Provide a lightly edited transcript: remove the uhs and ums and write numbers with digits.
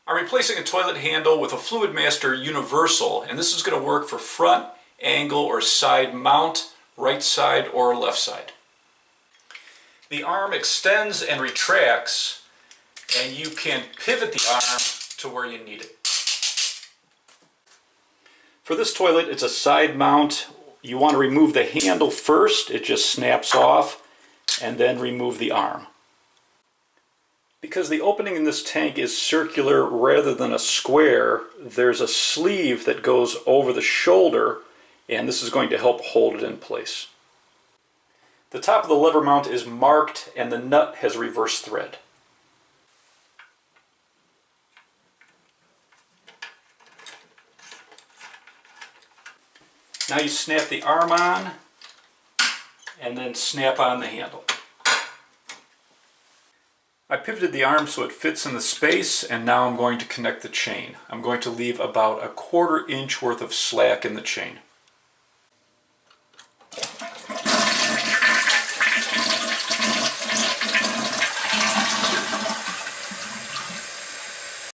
I'm replacing a toilet handle with a Fluidmaster Universal, and this is going to work for front, angle, or side mount, right side or left side. The arm extends and retracts, and you can pivot the arm to where you need it. For this toilet, it's a side mount. You want to remove the handle first, it just snaps off, and then remove the arm. Because the opening in this tank is circular rather than a square, there's a sleeve that goes over the shoulder, and this is going to help hold it in place. The top of the lever mount is marked and the nut has reverse thread. Now you snap the arm on and then snap on the handle. I pivoted the arm so it fits in the space, and now I'm going to connect the chain. I'm going to leave about a 1/4 inch worth of slack in the chain.